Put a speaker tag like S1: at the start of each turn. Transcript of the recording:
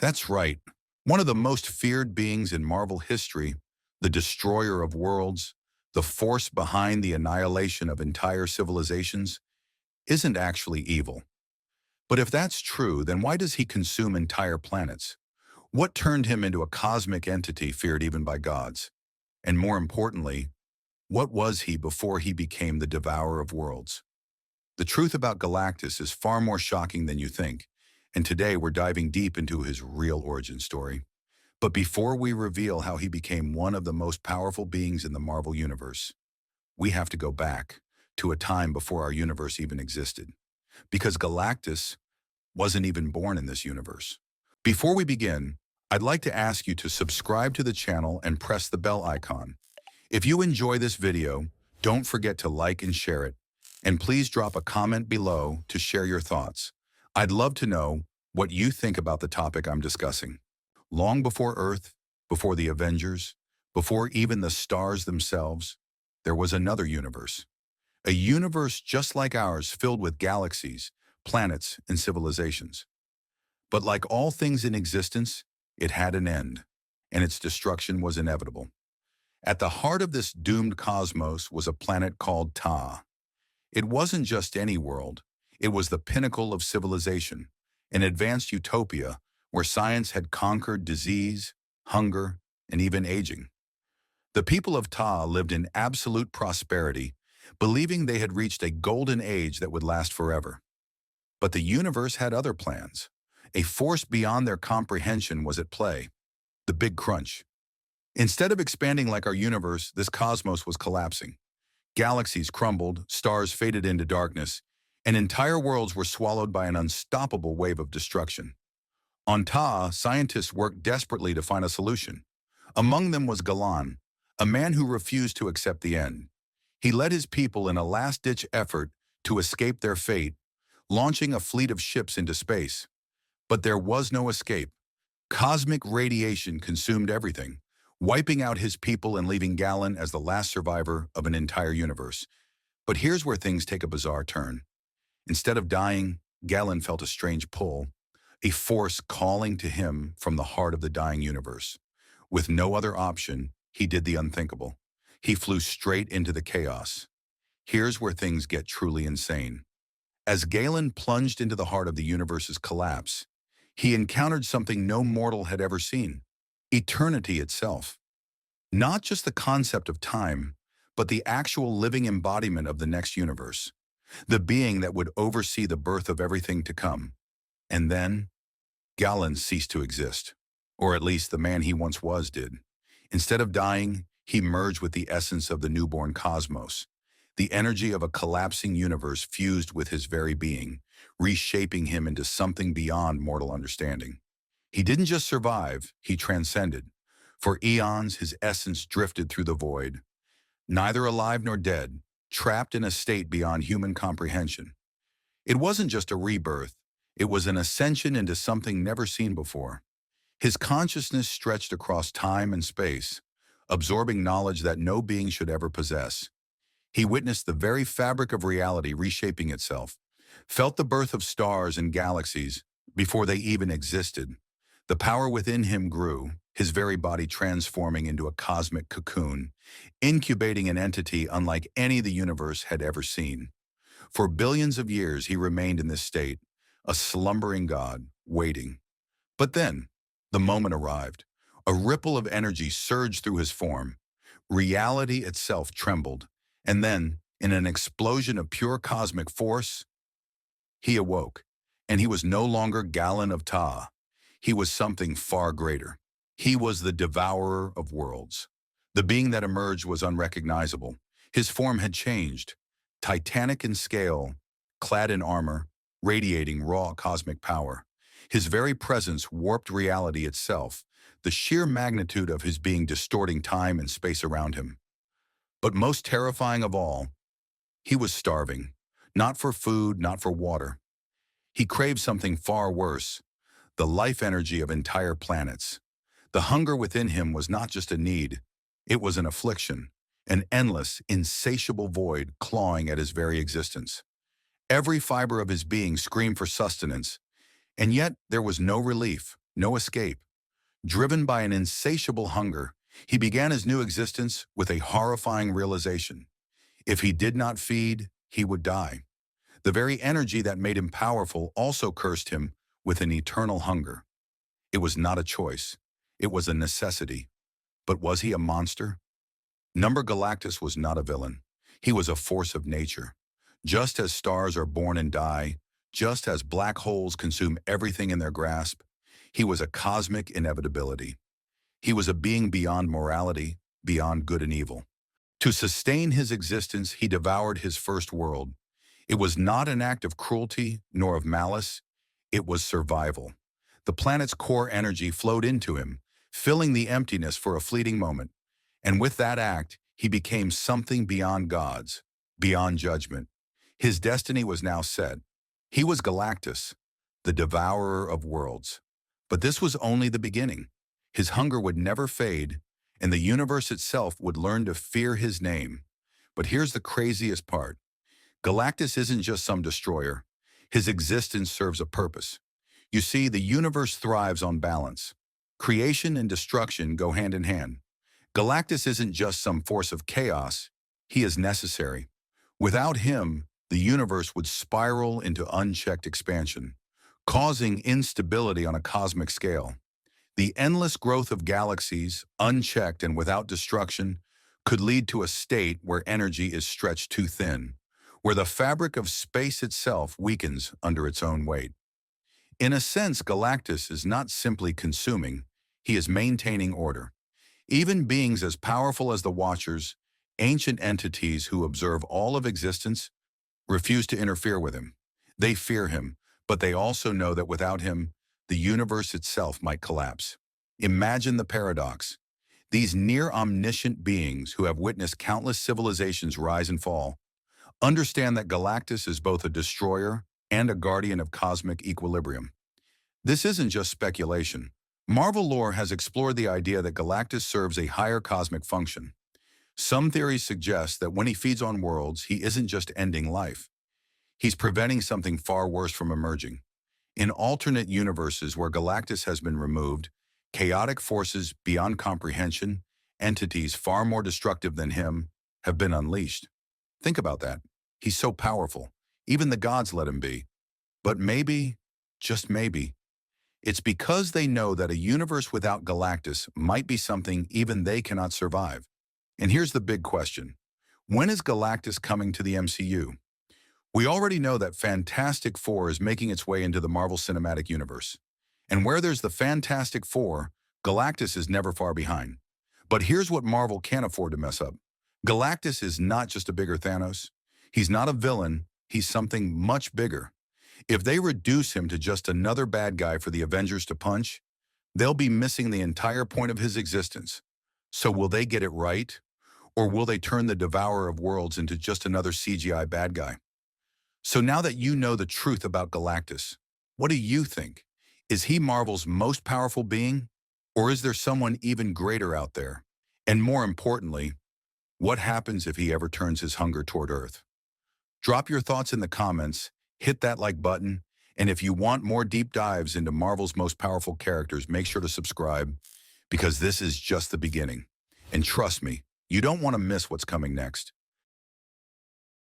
S1: That's right. One of the most feared beings in Marvel history, the Destroyer of Worlds, the force behind the annihilation of entire civilizations, isn't actually evil. But if that's true, then why does he consume entire planets? What turned him into a cosmic entity feared even by gods? And more importantly, what was he before he became the Devourer of Worlds? The truth about Galactus is far more shocking than you think, and today we're diving deep into his real origin story. But before we reveal how he became one of the most powerful beings in the Marvel Universe, we have to go back to a time before our universe even existed. Because Galactus wasn't even born in this universe. Before we begin, I'd like to ask you to subscribe to the channel and press the bell icon. If you enjoy this video, don't forget to like and share it. And please drop a comment below to share your thoughts. I'd love to know what you think about the topic I'm discussing. Long before Earth, before the Avengers, before even the stars themselves, there was another universe. A universe just like ours, filled with galaxies, planets, and civilizations. But like all things in existence, it had an end, and its destruction was inevitable. At the heart of this doomed cosmos was a planet called Taa. It wasn't just any world, it was the pinnacle of civilization, an advanced utopia where science had conquered disease, hunger, and even aging. The people of Taa lived in absolute prosperity, believing they had reached a golden age that would last forever. But the universe had other plans. A force beyond their comprehension was at play, the Big Crunch. Instead of expanding like our universe, this cosmos was collapsing. Galaxies crumbled, stars faded into darkness, and entire worlds were swallowed by an unstoppable wave of destruction. On Taa, scientists worked desperately to find a solution. Among them was Galan, a man who refused to accept the end. He led his people in a last-ditch effort to escape their fate, launching a fleet of ships into space. But there was no escape. Cosmic radiation consumed everything, wiping out his people and leaving Galan as the last survivor of an entire universe. But here's where things take a bizarre turn. Instead of dying, Galan felt a strange pull, a force calling to him from the heart of the dying universe. With no other option, he did the unthinkable. He flew straight into the chaos. Here's where things get truly insane. As Galan plunged into the heart of the universe's collapse, he encountered something no mortal had ever seen: eternity itself. Not just the concept of time, but the actual living embodiment of the next universe, the being that would oversee the birth of everything to come. And then, Galan ceased to exist, or at least the man he once was did. Instead of dying, he merged with the essence of the newborn cosmos. The energy of a collapsing universe fused with his very being, reshaping him into something beyond mortal understanding. He didn't just survive, he transcended. For eons, his essence drifted through the void, neither alive nor dead, trapped in a state beyond human comprehension. It wasn't just a rebirth, it was an ascension into something never seen before. His consciousness stretched across time and space, absorbing knowledge that no being should ever possess. He witnessed the very fabric of reality reshaping itself, felt the birth of stars and galaxies before they even existed. The power within him grew, his very body transforming into a cosmic cocoon, incubating an entity unlike any the universe had ever seen. For billions of years he remained in this state, a slumbering god, waiting. But then, the moment arrived. A ripple of energy surged through his form. Reality itself trembled. And then, in an explosion of pure cosmic force, he awoke. And he was no longer Galan of Taa. He was something far greater. He was the Devourer of Worlds. The being that emerged was unrecognizable. His form had changed. Titanic in scale, clad in armor, radiating raw cosmic power. His very presence warped reality itself, the sheer magnitude of his being distorting time and space around him. But most terrifying of all, he was starving. Not for food, not for water. He craved something far worse, the life energy of entire planets. The hunger within him was not just a need, it was an affliction, an endless, insatiable void clawing at his very existence. Every fiber of his being screamed for sustenance, and yet there was no relief. no escape. Driven by an insatiable hunger, he began his new existence with a horrifying realization. If he did not feed, he would die. The very energy that made him powerful also cursed him with an eternal hunger. It was not a choice. It was a necessity. But was he a monster? Number Galactus was not a villain. He was a force of nature. Just as stars are born and die, just as black holes consume everything in their grasp, he was a cosmic inevitability. He was a being beyond morality, beyond good and evil. To sustain his existence, he devoured his first world. It was not an act of cruelty nor of malice. It was survival. The planet's core energy flowed into him, filling the emptiness for a fleeting moment. And with that act, he became something beyond gods, beyond judgment. His destiny was now set. He was Galactus, the Devourer of Worlds. But this was only the beginning. His hunger would never fade, and the universe itself would learn to fear his name. But here's the craziest part. Galactus isn't just some destroyer. His existence serves a purpose. You see, the universe thrives on balance. Creation and destruction go hand in hand. Galactus isn't just some force of chaos. He is necessary. Without him, the universe would spiral into unchecked expansion, causing instability on a cosmic scale. The endless growth of galaxies, unchecked and without destruction, could lead to a state where energy is stretched too thin, where the fabric of space itself weakens under its own weight. In a sense, Galactus is not simply consuming, he is maintaining order. Even beings as powerful as the Watchers, ancient entities who observe all of existence, refuse to interfere with him. They fear him, but they also know that without him, the universe itself might collapse. Imagine the paradox. These near-omniscient beings who have witnessed countless civilizations rise and fall understand that Galactus is both a destroyer and a guardian of cosmic equilibrium. This isn't just speculation. Marvel lore has explored the idea that Galactus serves a higher cosmic function. Some theories suggest that when he feeds on worlds, he isn't just ending life. He's preventing something far worse from emerging. In alternate universes where Galactus has been removed, chaotic forces beyond comprehension, entities far more destructive than him, have been unleashed. Think about that. He's so powerful. Even the gods let him be. But maybe, just maybe, it's because they know that a universe without Galactus might be something even they cannot survive. And here's the big question. When is Galactus coming to the MCU? We already know that Fantastic Four is making its way into the Marvel Cinematic Universe. And where there's the Fantastic Four, Galactus is never far behind. But here's what Marvel can't afford to mess up. Galactus is not just a bigger Thanos. He's not a villain. He's something much bigger. If they reduce him to just another bad guy for the Avengers to punch, they'll be missing the entire point of his existence. So will they get it right? Or will they turn the Devourer of Worlds into just another CGI bad guy? So now that you know the truth about Galactus, what do you think? Is he Marvel's most powerful being? Or is there someone even greater out there? And more importantly, what happens if he ever turns his hunger toward Earth? Drop your thoughts in the comments, hit that like button, and if you want more deep dives into Marvel's most powerful characters, make sure to subscribe, because this is just the beginning. And trust me, you don't want to miss what's coming next.